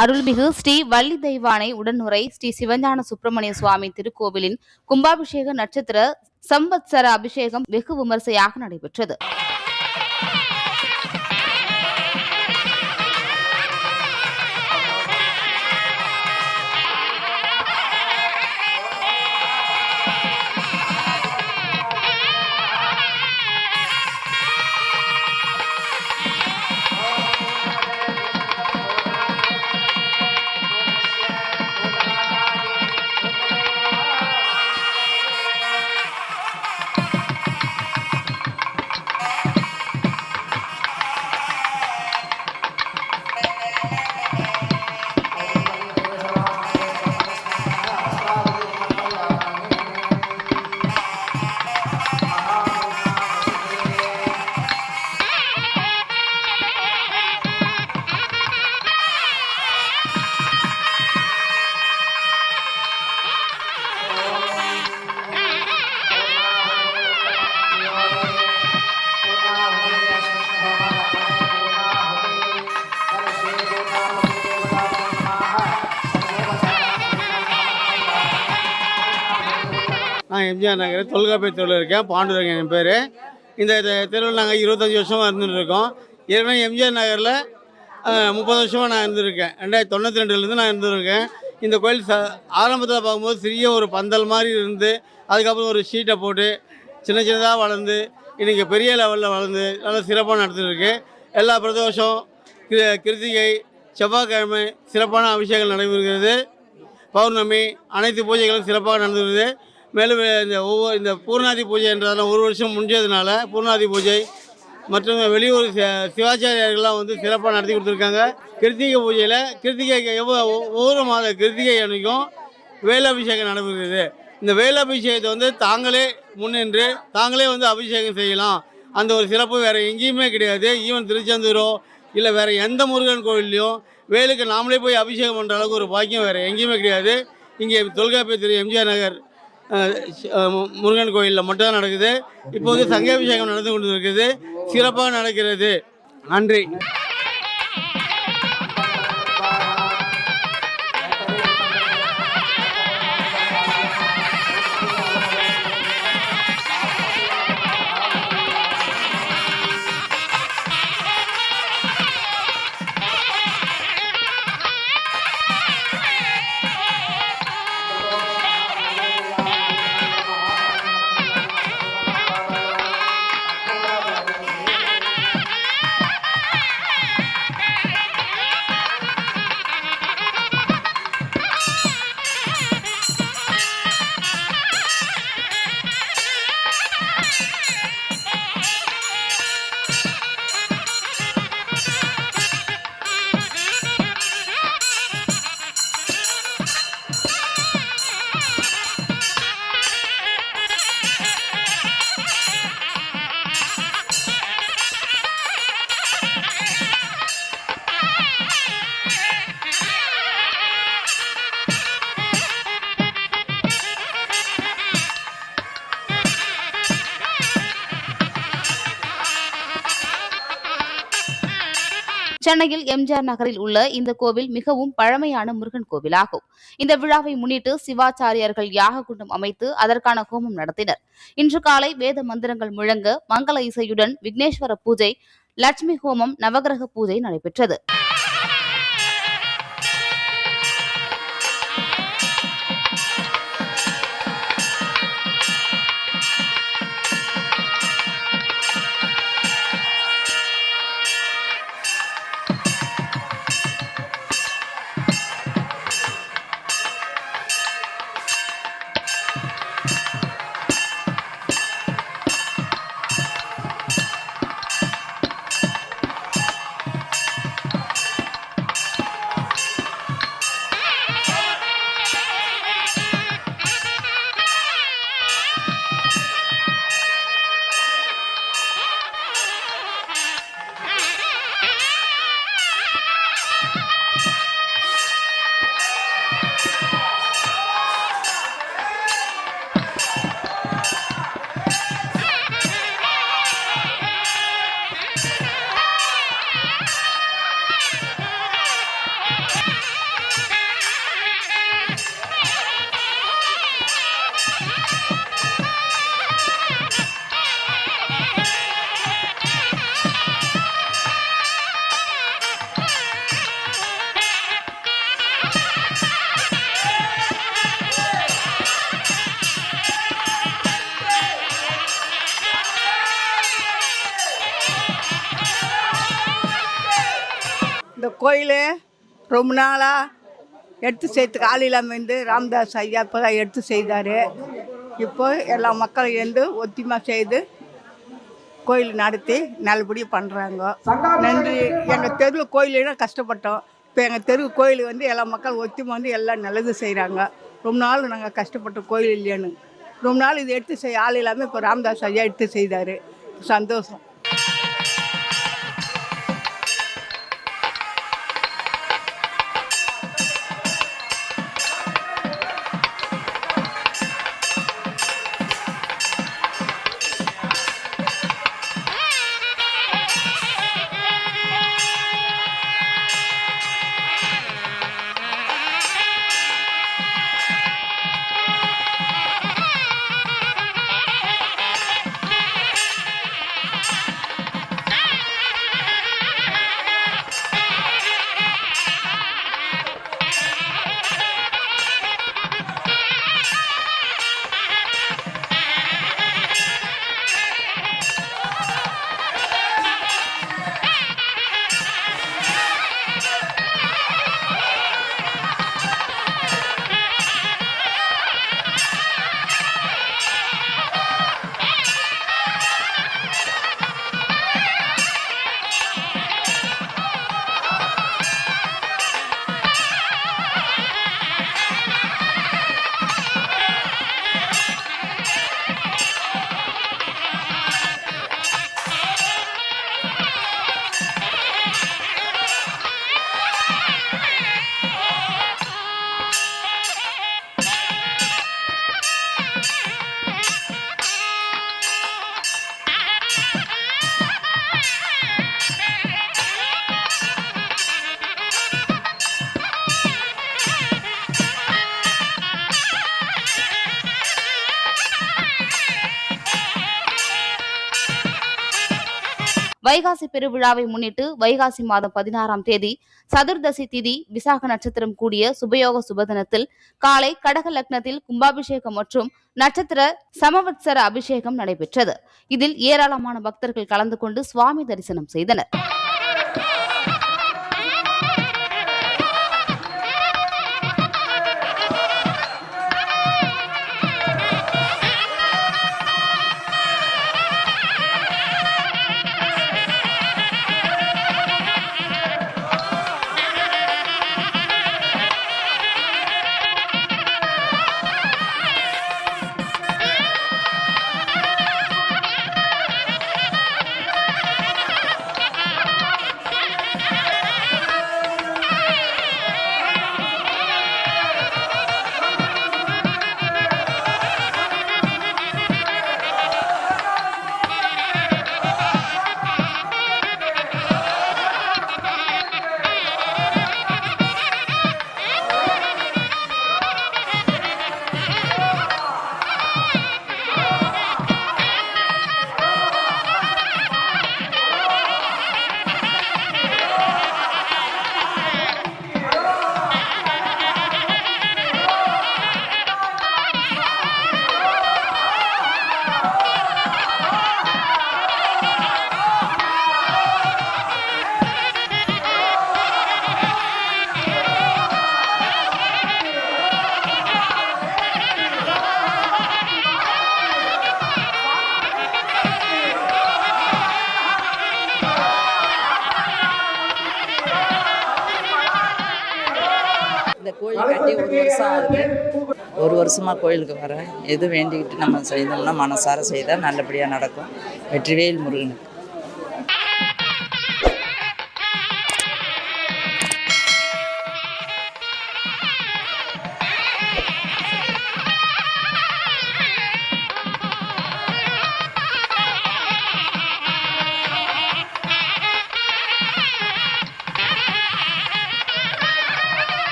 அருள்மிகு ஸ்ரீ வள்ளி தெய்வானை உடனுரை ஸ்ரீ சிவஞான சுப்பிரமணிய சுவாமி திருக்கோவிலின் கும்பாபிஷேக நட்சத்திர சம்பத்சர அபிஷேகம் வெகு விமர்சையாக நடைபெற்றது. நான் எம்ஜிஆர் நகர் தொல்காப்பிய தெருவில் இருக்கேன். பாண்டுரங்க என் பேர். இந்த தெருவில் நாங்கள் 25 வருஷமாக இருந்துகிட்ருக்கோம். ஏற்கனவே எம்ஜிஆர் நகரில் 30 வருஷமாக நான் இருந்திருக்கேன். 1992லேருந்து நான் இருந்திருக்கேன். இந்த கோயில் ஆரம்பத்தில் பார்க்கும்போது சிறிய ஒரு பந்தல் மாதிரி இருந்து, அதுக்கப்புறம் ஒரு ஷீட்டை போட்டு சின்ன சின்னதாக வளர்ந்து இன்றைக்கி பெரிய லெவலில் வளர்ந்து நல்லா சிறப்பாக நடத்திட்டுருக்கு. எல்லா பிரதோஷம், கிருத்திகை, செவ்வாய்க்கிழமை சிறப்பான அபிஷேகம் நடைபெறுகிறது. பௌர்ணமி அனைத்து பூஜைகளும் சிறப்பாக நடந்துகிறது. மேலும் இந்த பூர்ணாதி பூஜை என்றதால் ஒரு வருஷம் முடிஞ்சதுனால பூர்ணாதி பூஜை மற்றும் வெளியூர் சிவாச்சாரியர்கள்லாம் வந்து சிறப்பாக நடத்தி கொடுத்துருக்காங்க. கிருத்திகை பூஜையில் கிருத்திகைக்கு ஒவ்வொரு மாத கிருத்திகை அன்றைக்கும் வேலாபிஷேகம் நடைபெறுகிறது. இந்த வேலாபிஷேகத்தை வந்து தாங்களே முன்னின்று தாங்களே வந்து அபிஷேகம் செய்யலாம். அந்த ஒரு சிறப்பு வேறு எங்கேயுமே கிடையாது. ஈவன் திருச்செந்தூரோ இல்லை வேறு எந்த முருகன் கோவில்லையும் வேலுக்கு நாமளே போய் அபிஷேகம் பண்ணுற அளவுக்கு ஒரு பாக்கியம் வேறு எங்கேயுமே கிடையாது. இங்கே தொல்காப்பிய திரு எம்ஜிஆர் நகர் முருகன் கோயிலில் மட்டும்தான் நடக்குது. இப்போது சங்காபிஷேகம் நடந்து கொண்டு இருக்குது. சிறப்பாக நடக்கிறது. நன்றி. சென்னையில் எம்ஜிஆர் நகரில் உள்ள இந்த கோவில் மிகவும் பழமையான முருகன் கோவிலாகும். இந்த விழாவை முன்னிட்டு சிவாச்சாரியர்கள் யாக குண்டம் அமைத்து அதற்கான ஹோமம் நடத்தினர். இன்று காலை வேத மந்திரங்கள் முழங்க மங்கள இசையுடன் விக்னேஸ்வர பூஜை, லட்சுமி ஹோமம், நவகிரக பூஜை நடைபெற்றது. கோயில் ரொம்ப நாளாக எடுத்து செய்யறதுக்கு ஆள் இல்லாமல் இருந்து ராமதாஸ் ஐயா இப்போ தான் எடுத்து செய்தார். இப்போ எல்லா மக்களும் இருந்து ஒத்தியமாக செய்து கோயில் நடத்தி நல்லபடியாக பண்ணுறாங்க. நன்றி. எங்கள் தெருவில் கோயிலுன்னா கஷ்டப்பட்டோம். இப்போ எங்கள் தெரு கோயில் வந்து எல்லா மக்கள் ஒத்தியமாக வந்து எல்லாம் நல்லது செய்கிறாங்க. ரொம்ப நாள் நாங்கள் கஷ்டப்பட்ட கோயில் இல்லைன்னு ரொம்ப நாள் இது எடுத்து செய்ய ஆள் இல்லாமல் இப்போ ராமதாஸ் ஐயா எடுத்து செய்தார். சந்தோஷம். வைகாசி பெருவிழாவை முன்னிட்டு வைகாசி மாதம் 16ஆம் தேதி சதுர்தசி திதி விசாக நட்சத்திரம் கூடிய சுபயோக சுபதினத்தில் காலை கடக லக்னத்தில் கும்பாபிஷேகம் மற்றும் நட்சத்திர சமவத்சர அபிஷேகம் நடைபெற்றது. இதில் ஏராளமான பக்தர்கள் கலந்து கொண்டு சுவாமி தரிசனம் செய்தனர். இந்த கோயில் கட்டி 1 வருஷம் ஆகுது. 1 வருஷமாக கோயிலுக்கு வரேன். எது வேண்டிக்கிட்டு நம்ம செய்தோம்னா மனசார செய்தால் நல்லபடியாக நடக்கும். வெற்றிவேல் முருகனுக்கு.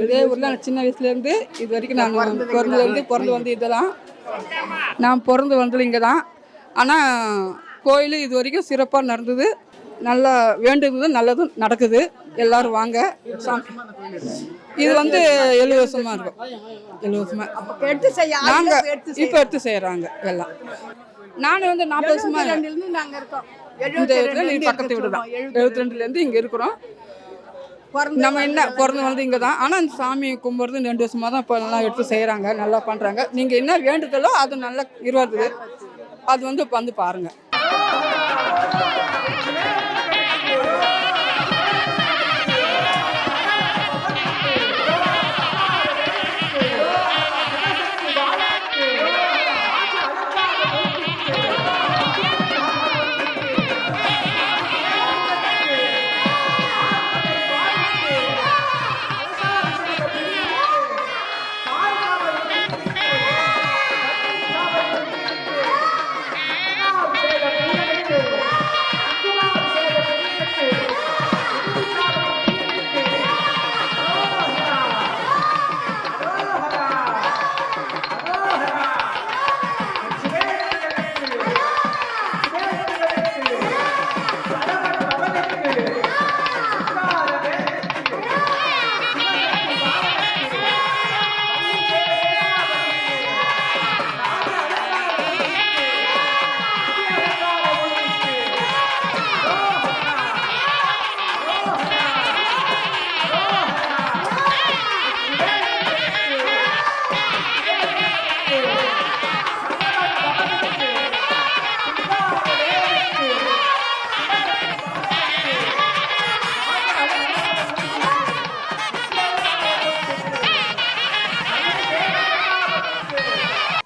இதே ஊரில் நான் சின்ன வயசுலேருந்து இது வரைக்கும் நான் பிறந்து வந்து இதெல்லாம் நான் பிறந்து வந்தது இங்கே தான். ஆனால் கோயில் இது வரைக்கும் சிறப்பாக நடந்தது. நல்லா வேண்டுறது நல்லதும் நடக்குது. எல்லோரும் வாங்க சாமி. இது வந்து 7 வருஷமாக இருக்கும். 7 வருஷமாக நாங்கள் இப்போ எடுத்து செய்கிறாங்க எல்லாம். நான் வந்து 40 வருஷமாக நாங்கள் இருக்கோம். இந்த இடத்துல பக்கத்து வீடு தான். 72லேருந்து இங்கே இருக்கிறோம். நம்ம என்ன பிறந்து வந்து இங்கே தான். ஆனால் அந்த சாமி கும்பிட்றது 2 வருஷமாக தான் இப்போ எல்லாம் எடுத்து செய்கிறாங்க. நல்லா பண்ணுறாங்க. நீங்கள் என்ன வேண்டுதலோ அது நல்லா இருவாது. அது வந்து இப்போ வந்து பாருங்கள்.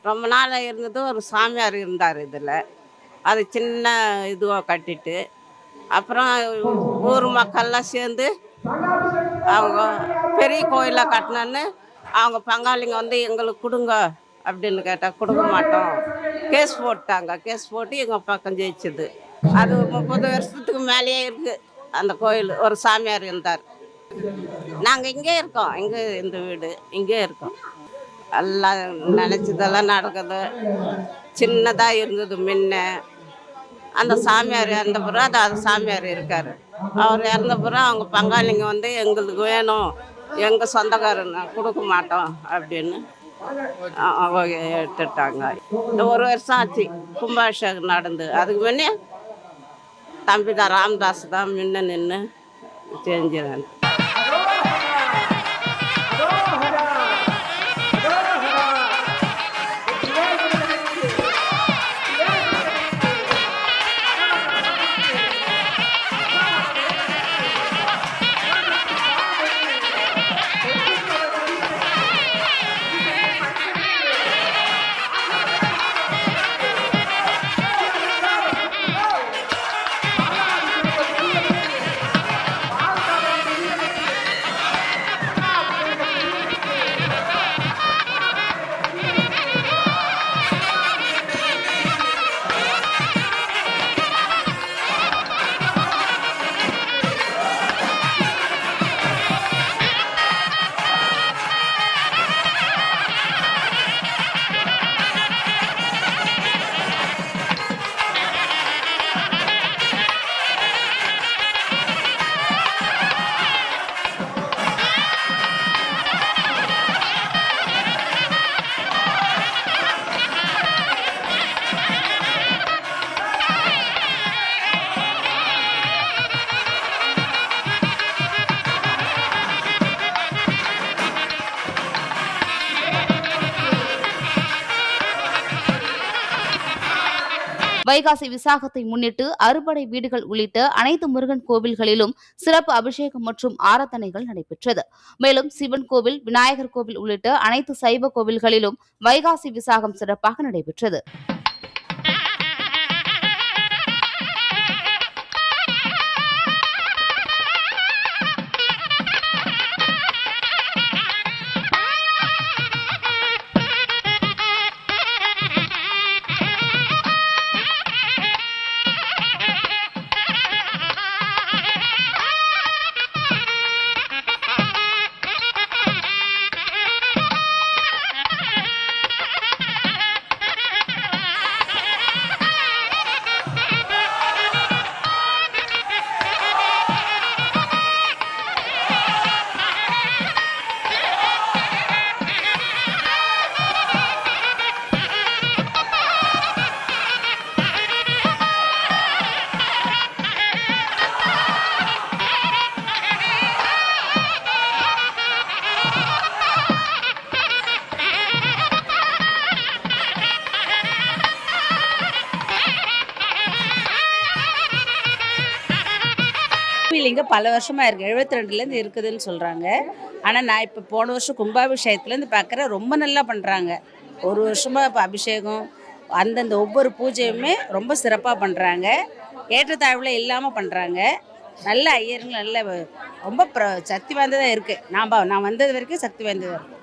ரொம்ப நாள் இருந்தது ஒரு சாமியார் இருந்தார் இதில். அது சின்ன இதுவாக கட்டிட்டு அப்புறம் ஊர் மக்கள்லாம் சேர்ந்து அவங்க பெரிய கோயிலாக கட்டினோன்னு அவங்க பங்காளிங்க வந்து எங்களுக்கு கொடுங்க அப்படின்னு கேட்டால் கொடுக்க மாட்டோம். கேஸ் போட்டாங்க. கேஸ் போட்டு எங்கள் பக்கம் ஜெயிச்சது. அது 30 வருஷத்துக்கு மேலேயே இருக்குது அந்த கோயில். ஒரு சாமியார் இருந்தார். நாங்கள் இங்கே இருக்கோம். இங்கே இந்த வீடு இங்கே இருக்கோம். எல்லாம் நினச்சதெல்லாம் நடக்குது. சின்னதாக இருந்தது முன்ன. அந்த சாமியார் இறந்த பிறகு அது சாமியார் இருக்கார். அவர் இறந்த பிறகு அவங்க பங்காளிங்க வந்து எங்களுக்கு வேணும், எங்கள் சொந்தக்காரங்க கொடுக்க மாட்டோம் அப்படின்னு எடுத்துட்டாங்க. இந்த 1 வருஷம் ஆச்சு கும்பாபிஷேகம் நடந்து. அதுக்கு முன்னே தம்பி தான் ராமதாஸ் தான் முன்ன நின்று செஞ்சுறேன். வைகாசி விசாகத்தை முன்னிட்டு அறுபடை வீடுகள் உள்ளிட்ட அனைத்து முருகன் கோவில்களிலும் சிறப்பு அபிஷேகம் மற்றும் ஆராதனைகள் நடைபெற்றது. மேலும் சிவன் கோவில், விநாயகர் கோவில் உள்ளிட்ட அனைத்து சைவ கோவில்களிலும் வைகாசி விசாகம் சிறப்பாக நடைபெற்றது. லிங்கம் பல வருஷமாக இருக்குது, 72லேருந்து இருக்குதுன்னு சொல்கிறாங்க. ஆனால் நான் இப்போ போன வருஷம் கும்பாபிஷேகத்துலேருந்து பார்க்குறேன், ரொம்ப நல்லா பண்ணுறாங்க. ஒரு வருஷமாக இப்போ அபிஷேகம் அந்தந்த ஒவ்வொரு பூஜையுமே ரொம்ப சிறப்பாக பண்ணுறாங்க. ஏற்றத்தாழ்வில் இல்லாமல் பண்ணுறாங்க. நல்ல ஐயருங்க, நல்ல ரொம்ப சக்தி வாய்ந்ததாக இருக்குது. நான் வந்தது வரைக்கும் சக்தி வாய்ந்ததாக இருக்குது.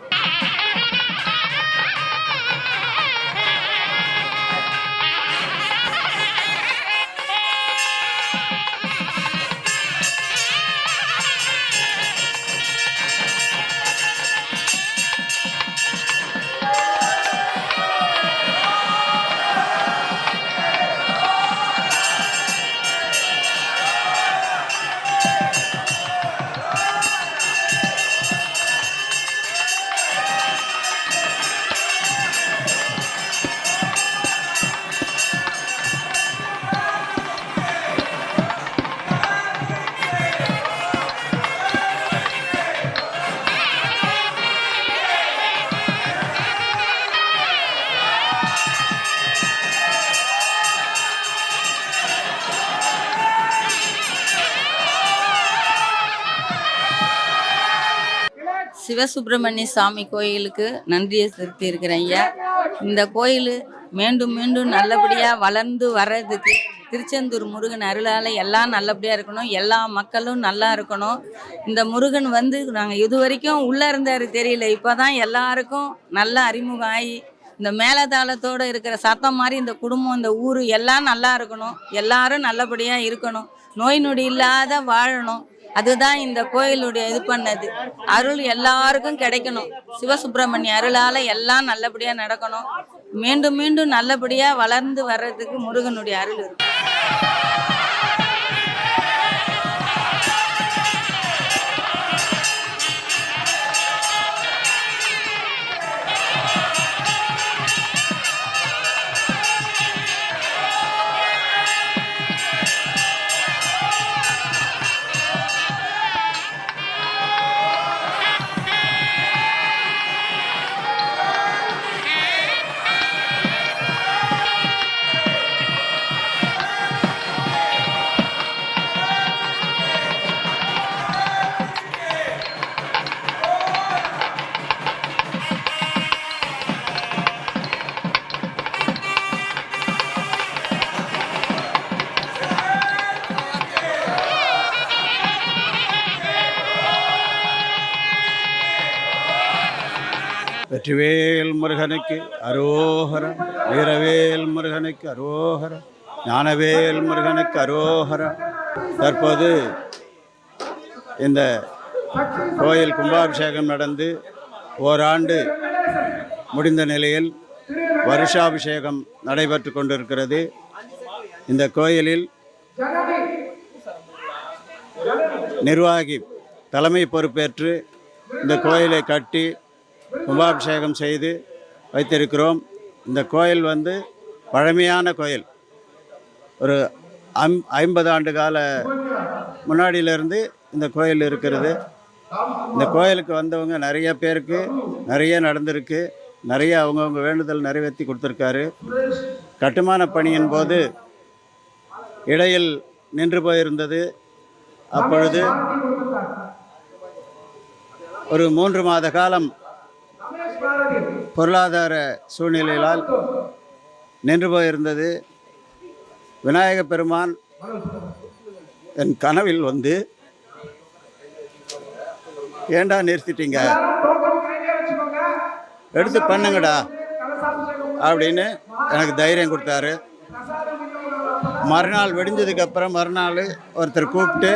சிவசுப்பிரமணிய சாமி கோயிலுக்கு நன்றியை செலுத்தி இருக்கிறேன் ஐயா. இந்த கோயில் மீண்டும் மீண்டும் நல்லபடியாக வளர்ந்து வர்றதுக்கு திருச்செந்தூர் முருகன் அருளால் எல்லாம் நல்லபடியாக இருக்கணும், எல்லா மக்களும் நல்லா இருக்கணும். இந்த முருகன் நாங்கள் இது வரைக்கும் உள்ளே இருந்தார் தெரியல, இப்போ தான் எல்லாருக்கும் நல்ல அறிமுகம் ஆகி இந்த மேலதாளத்தோடு இருக்கிற சத்தம் மாதிரி இந்த குடும்பம், இந்த ஊர் எல்லாம் நல்லா இருக்கணும், எல்லாரும் நல்லபடியாக இருக்கணும், நோய் நொடி இல்லாத வாழணும். அதுதான் இந்த கோயிலுடைய இது பண்ணது. அருள் எல்லாருக்கும் கிடைக்கணும். சிவசுப்பிரமணிய அருளால் எல்லாம் நல்லபடியாக நடக்கணும். மீண்டும் மீண்டும் நல்லபடியாக வளர்ந்து வர்றதுக்கு முருகனுடைய அருள் இருக்கும். வெற்றிவேல் முருகனுக்கு அரோகரம், வீரவேல் முருகனுக்கு அரோகரம், ஞானவேல் முருகனுக்கு அரோகரம். தற்போது இந்த கோயில் கும்பாபிஷேகம் நடந்து ஓராண்டு முடிந்த நிலையில் வருஷாபிஷேகம் நடைபெற்று கொண்டிருக்கிறது. இந்த கோயிலில் நிர்வாகி தலைமை பொறுப்பேற்று இந்த கோயிலை கட்டி கும்பாபிஷேகம் செய்து வைத்திருக்கிறோம். இந்த கோயில் பழமையான கோயில். ஒரு 50 ஆண்டு கால முன்னாடியிலிருந்து இந்த கோயில் இருக்கிறது. இந்த கோயிலுக்கு வந்தவங்க நிறைய பேருக்கு நிறைய நடந்திருக்கு, நிறைய அவங்கவுங்க வேண்டுதல் நிறைவேற்றி கொடுத்துருக்காரு. கட்டுமான பணியின் போது இடையில் நின்று போயிருந்தது. அப்பொழுது ஒரு 3 மாத காலம் பொருளாதார சூழ்நிலையால் நின்று போயிருந்தது. விநாயக பெருமான் என் கனவில் ஏண்டா நிறுத்திட்டீங்க, எடுத்து பண்ணுங்கடா அப்படின்னு எனக்கு தைரியம் கொடுத்தாரு. மறுநாள் வெடிஞ்சதுக்கப்புறம் மறுநாள் ஒருத்தர் கூப்பிட்டு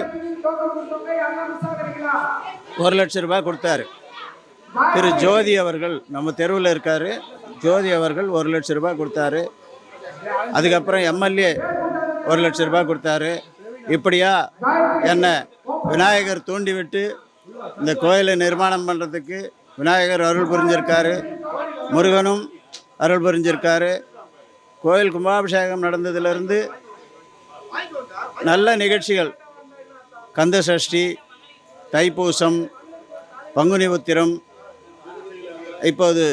1 லட்சம் ரூபாய் கொடுத்தாரு. திரு ஜோதி அவர்கள் நம்ம தெருவில் இருக்கார். ஜோதி அவர்கள் 1 லட்சம் ரூபாய் கொடுத்தாரு. அதுக்கப்புறம் எம்எல்ஏ 1 லட்சம் ரூபாய் கொடுத்தாரு. இப்படியா என்ன விநாயகர் தூண்டிவிட்டு இந்த கோயிலை நிர்மாணம் பண்ணுறதுக்கு விநாயகர் அருள் புரிஞ்சிருக்காரு, முருகனும் அருள் புரிஞ்சிருக்காரு. கோயில் கும்பாபிஷேகம் நடந்ததுலேருந்து நல்ல நிகழ்ச்சிகள், கந்த சஷ்டி, தைப்பூசம், பங்குனி உத்திரம், இப்போது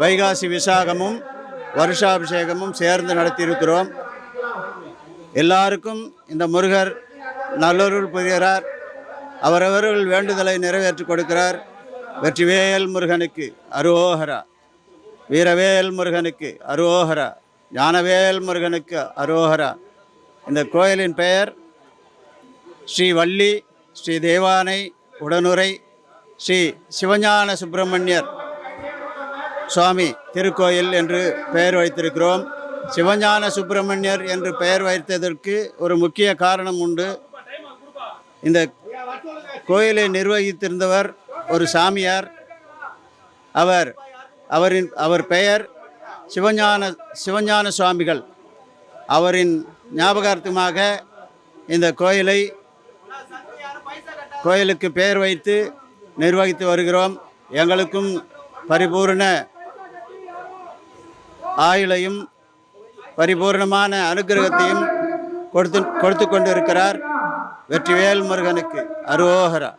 வைகாசி விசாகமும் வருஷாபிஷேகமும் சேர்ந்து நடத்தியிருக்கிறோம். எல்லாருக்கும் இந்த முருகர் நல்லொருள் புரிகிறார். அவரவர்கள் வேண்டுதலை நிறைவேற்றி கொடுக்கிறார். வெற்றிவேல் முருகனுக்கு அரோகரா, வீரவேல் முருகனுக்கு அரோகரா, ஞானவேல் முருகனுக்கு அரோகரா. இந்த கோயிலின் பெயர் ஸ்ரீ வள்ளி ஸ்ரீ தேவானை உடனுரை ஸ்ரீ சிவஞான சுப்பிரமணியர் சுவாமி திருக்கோயில் என்று பெயர் வைத்திருக்கிறோம். சிவஞான சுப்பிரமணியர் என்று பெயர் வைத்ததற்கு ஒரு முக்கிய காரணம் உண்டு. இந்த கோயிலை நிர்வகித்திருந்தவர் ஒரு சாமியார். அவர் பெயர் சிவஞான சுவாமிகள். அவரின் ஞாபகார்த்தமாக இந்த கோயிலுக்கு பெயர் வைத்து நிர்வகித்து வருகிறோம். எங்களுக்கும் பரிபூர்ண ஆயுளையும் பரிபூர்ணமான அனுக்கிரகத்தையும் கொடுத்து கொண்டிருக்கிறார். வெற்றிவேல் முருகனுக்கு அரோகரா.